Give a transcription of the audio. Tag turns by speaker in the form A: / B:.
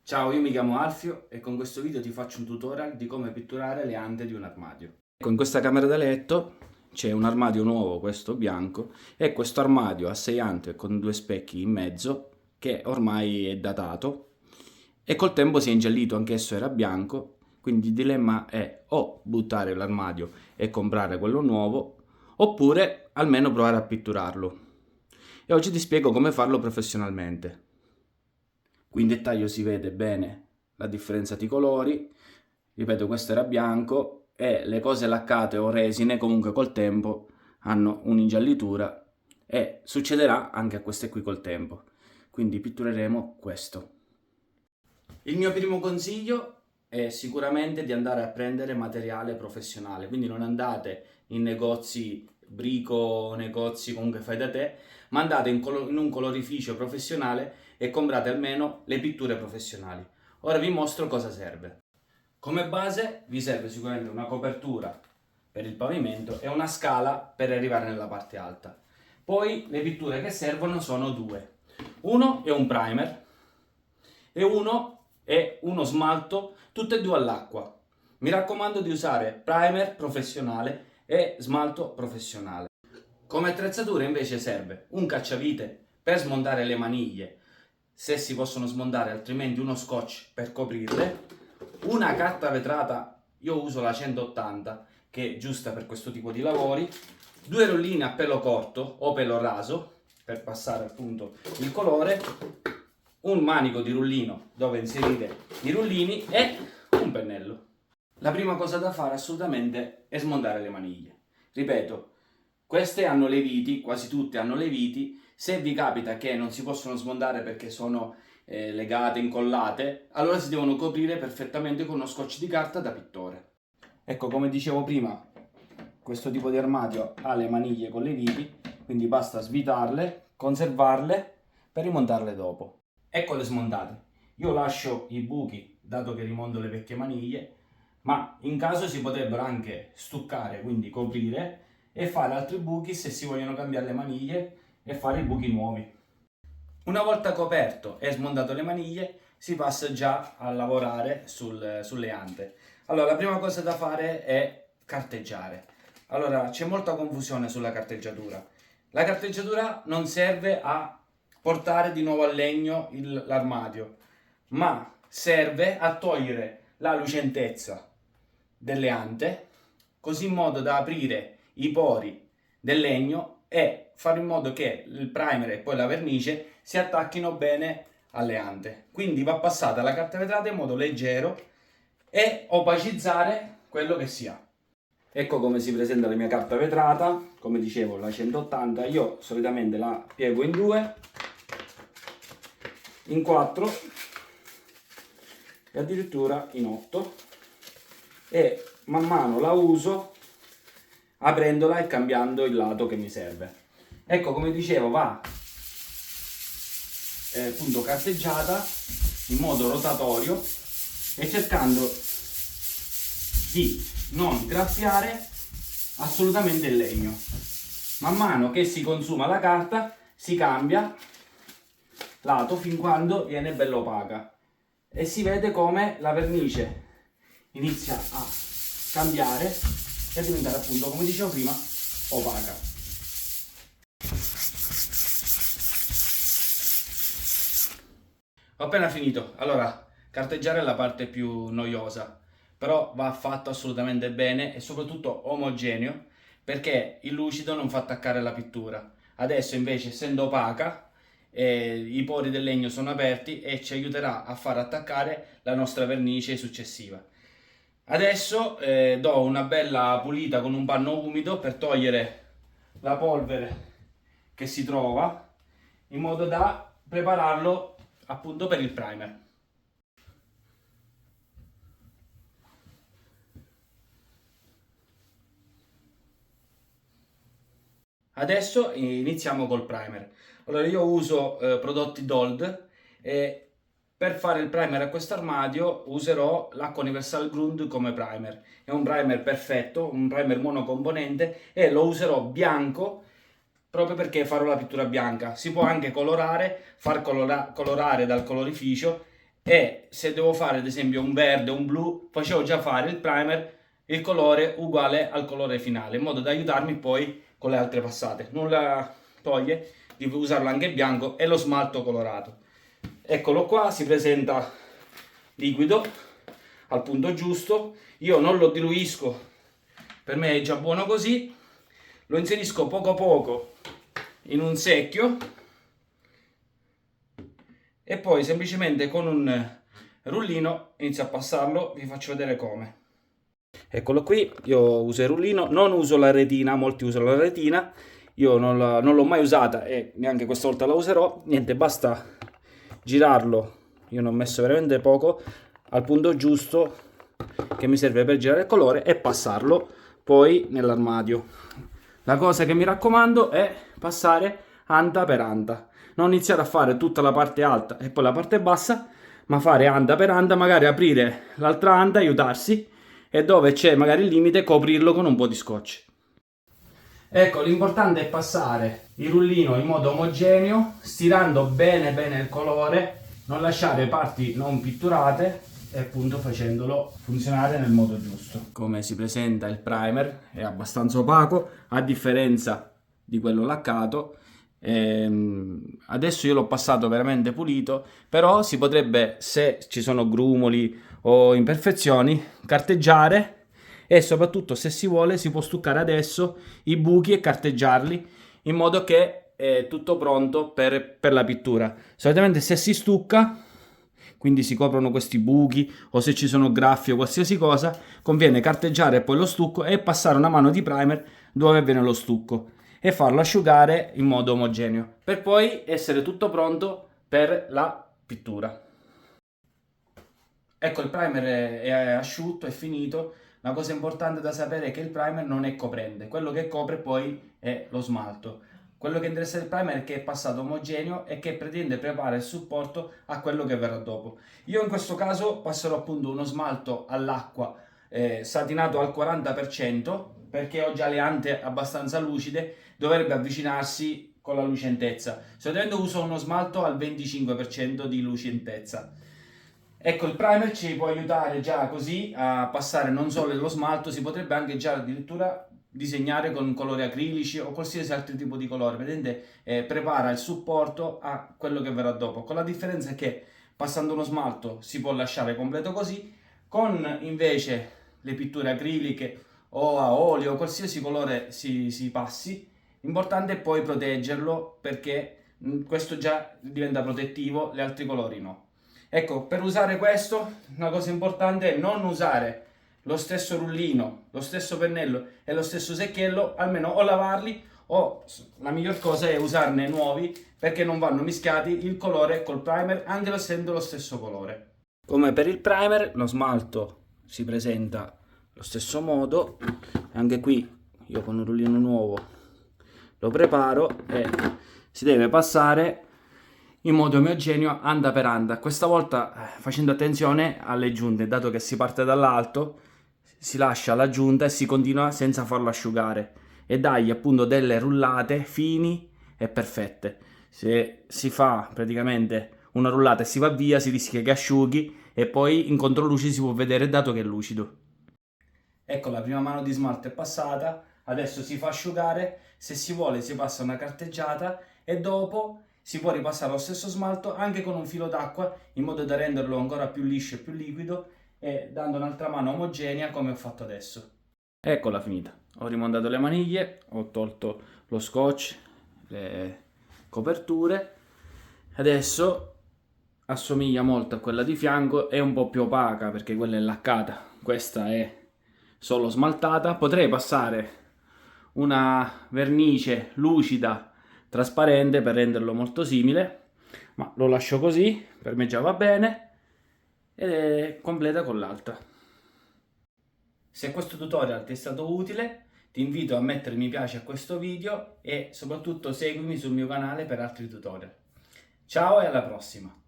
A: Ciao, io mi chiamo Alfio e con questo video ti faccio un tutorial di come pitturare le ante di un armadio. Ecco, in questa camera da letto c'è un armadio nuovo, questo bianco, e questo armadio a 6 ante con due specchi in mezzo che ormai è datato e col tempo si è ingiallito, anch'esso era bianco, quindi il dilemma è o buttare l'armadio e comprare quello nuovo oppure almeno provare a pitturarlo. E oggi ti spiego come farlo professionalmente. Qui in dettaglio si vede bene la differenza di colori. Ripeto, questo era bianco e le cose laccate o resine comunque col tempo hanno un'ingiallitura e succederà anche a queste qui col tempo. Quindi pittureremo questo. Il mio primo consiglio è sicuramente di andare a prendere materiale professionale, quindi non andate in negozi brico, negozi comunque fai da te, ma andate in un colorificio professionale e comprate almeno le pitture professionali. Ora vi mostro cosa serve. Come base vi serve sicuramente una copertura per il pavimento e una scala per arrivare nella parte alta. Poi le pitture che servono sono due. Uno è un primer e uno è uno smalto, tutte e due all'acqua. Mi raccomando di usare primer professionale e smalto professionale. Come attrezzatura invece serve un cacciavite per smontare le maniglie, se si possono smontare, altrimenti uno scotch per coprirle, una carta vetrata, io uso la 180 che è giusta per questo tipo di lavori, due rolline a pelo corto o pelo raso per passare appunto il colore, un manico di rullino dove inserire i rullini e un pennello. La prima cosa da fare assolutamente è smontare le maniglie. Ripeto, queste hanno le viti, quasi tutte hanno le viti. Se vi capita che non si possono smontare perché sono legate, incollate, allora si devono coprire perfettamente con uno scotch di carta da pittore. Ecco, come dicevo prima, questo tipo di armadio ha le maniglie con le viti, quindi basta svitarle, conservarle per rimontarle dopo. Ecco le smontate. Io lascio i buchi, dato che rimonto le vecchie maniglie, ma in caso si potrebbero anche stuccare, quindi coprire, e fare altri buchi se si vogliono cambiare le maniglie e fare i buchi nuovi. Una volta coperto e smontato le maniglie si passa già a lavorare sulle ante. Allora, la prima cosa da fare è carteggiare. Allora, c'è molta confusione sulla carteggiatura. La carteggiatura non serve a portare di nuovo a legno l'armadio, ma serve a togliere la lucentezza delle ante, così in modo da aprire i pori del legno e fare in modo che il primer e poi la vernice si attacchino bene alle ante. Quindi va passata la carta vetrata in modo leggero e opacizzare quello che si ha. Ecco come si presenta la mia carta vetrata, come dicevo la 180, io solitamente la piego in due, in 4 e addirittura in 8 e man mano la uso aprendola e cambiando il lato che mi serve. Ecco, come dicevo, va appunto carteggiata in modo rotatorio e cercando di non graffiare assolutamente il legno. Man mano che si consuma la carta si cambia lato fin quando viene bello opaca e si vede come la vernice inizia a cambiare e a diventare appunto, come dicevo prima, opaca. Ho appena finito. Allora, carteggiare è la parte più noiosa, però va fatto assolutamente bene e soprattutto omogeneo perché il lucido non fa attaccare la pittura. Adesso invece, essendo opaca, i pori del legno sono aperti e ci aiuterà a far attaccare la nostra vernice successiva. Adesso do una bella pulita con un panno umido per togliere la polvere che si trova in modo da prepararlo appunto per il primer. Adesso iniziamo col primer. Allora io uso prodotti Dold e per fare il primer a questo armadio userò l'acqua Universal Grund come primer. È un primer perfetto, un primer monocomponente e lo userò bianco proprio perché farò la pittura bianca. Si può anche colorare, far colorare dal colorificio e se devo fare ad esempio un verde o un blu, facevo già fare il primer, il colore uguale al colore finale, in modo da aiutarmi poi con le altre passate. Nulla toglie di usarlo anche bianco e lo smalto colorato. Eccolo qua, si presenta liquido al punto giusto. Io non lo diluisco, per me è già buono così. Lo inserisco poco a poco in un secchio e poi semplicemente con un rullino inizio a passarlo. Vi faccio vedere come. Eccolo qui, io uso il rullino, non uso la retina, molti usano la retina, io non l'ho mai usata e neanche questa volta la userò. Niente, basta girarlo, io ne ho messo veramente poco, al punto giusto che mi serve per girare il colore e passarlo poi nell'armadio. La cosa che mi raccomando è passare anta per anta, non iniziare a fare tutta la parte alta e poi la parte bassa, ma fare anta per anta, magari aprire l'altra anta, aiutarsi, e dove c'è magari il limite coprirlo con un po' di scotch. Ecco, l'importante è passare il rullino in modo omogeneo, stirando bene il colore, non lasciare parti non pitturate e appunto facendolo funzionare nel modo giusto. Come si presenta il primer è abbastanza opaco, a differenza di quello laccato. Adesso io l'ho passato veramente pulito, però si potrebbe, se ci sono grumoli o imperfezioni, carteggiare, e soprattutto se si vuole si può stuccare adesso i buchi e carteggiarli in modo che è tutto pronto per la pittura. Solitamente se si stucca, quindi si coprono questi buchi o se ci sono graffi o qualsiasi cosa, conviene carteggiare poi lo stucco e passare una mano di primer dove avviene lo stucco e farlo asciugare in modo omogeneo per poi essere tutto pronto per la pittura. Ecco, il primer è asciutto, è finito. La cosa importante da sapere è che il primer non è coprente, quello che copre poi è lo smalto. Quello che interessa del primer è che è passato omogeneo e che pretende prepara il supporto a quello che verrà dopo. Io in questo caso passerò appunto uno smalto all'acqua satinato al 40%, perché ho già le ante abbastanza lucide, dovrebbe avvicinarsi con la lucentezza. Solitamente uso uno smalto al 25% di lucentezza. Ecco, il primer ci può aiutare già così a passare non solo lo smalto, si potrebbe anche già addirittura disegnare con colori acrilici o qualsiasi altro tipo di colore. Vedete, prepara il supporto a quello che verrà dopo, con la differenza che passando uno smalto si può lasciare completo così, con invece le pitture acriliche o a olio o qualsiasi colore si passi, l'importante è poi proteggerlo, perché questo già diventa protettivo, gli altri colori no. Ecco, per usare questo, una cosa importante è non usare lo stesso rullino, lo stesso pennello e lo stesso secchiello, almeno o lavarli, o la miglior cosa è usarne nuovi, perché non vanno mischiati il colore col primer, anche essendo lo stesso colore. Come per il primer, lo smalto si presenta allo stesso modo. Anche qui io con un rullino nuovo lo preparo e si deve passare in modo omogeneo anta per anta, questa volta facendo attenzione alle giunte, dato che si parte dall'alto, si lascia la giunta e si continua senza farlo asciugare e dargli appunto delle rullate fini e perfette. Se si fa praticamente una rullata e si va via, si rischia che asciughi e poi in controluce si può vedere dato che è lucido. Ecco, la prima mano di smalto è passata, adesso si fa asciugare, se si vuole si passa una carteggiata e dopo si può ripassare lo stesso smalto anche con un filo d'acqua, in modo da renderlo ancora più liscio e più liquido, e dando un'altra mano omogenea come ho fatto adesso. Eccola finita, ho rimontato le maniglie, ho tolto lo scotch, le coperture, adesso assomiglia molto a quella di fianco, è un po' più opaca perché quella è laccata, questa è solo smaltata. Potrei passare una vernice lucida trasparente per renderlo molto simile, ma lo lascio così, per me già va bene, ed è completa con l'altra. Se questo tutorial ti è stato utile, ti invito a mettere mi piace a questo video e soprattutto seguimi sul mio canale per altri tutorial. Ciao e alla prossima!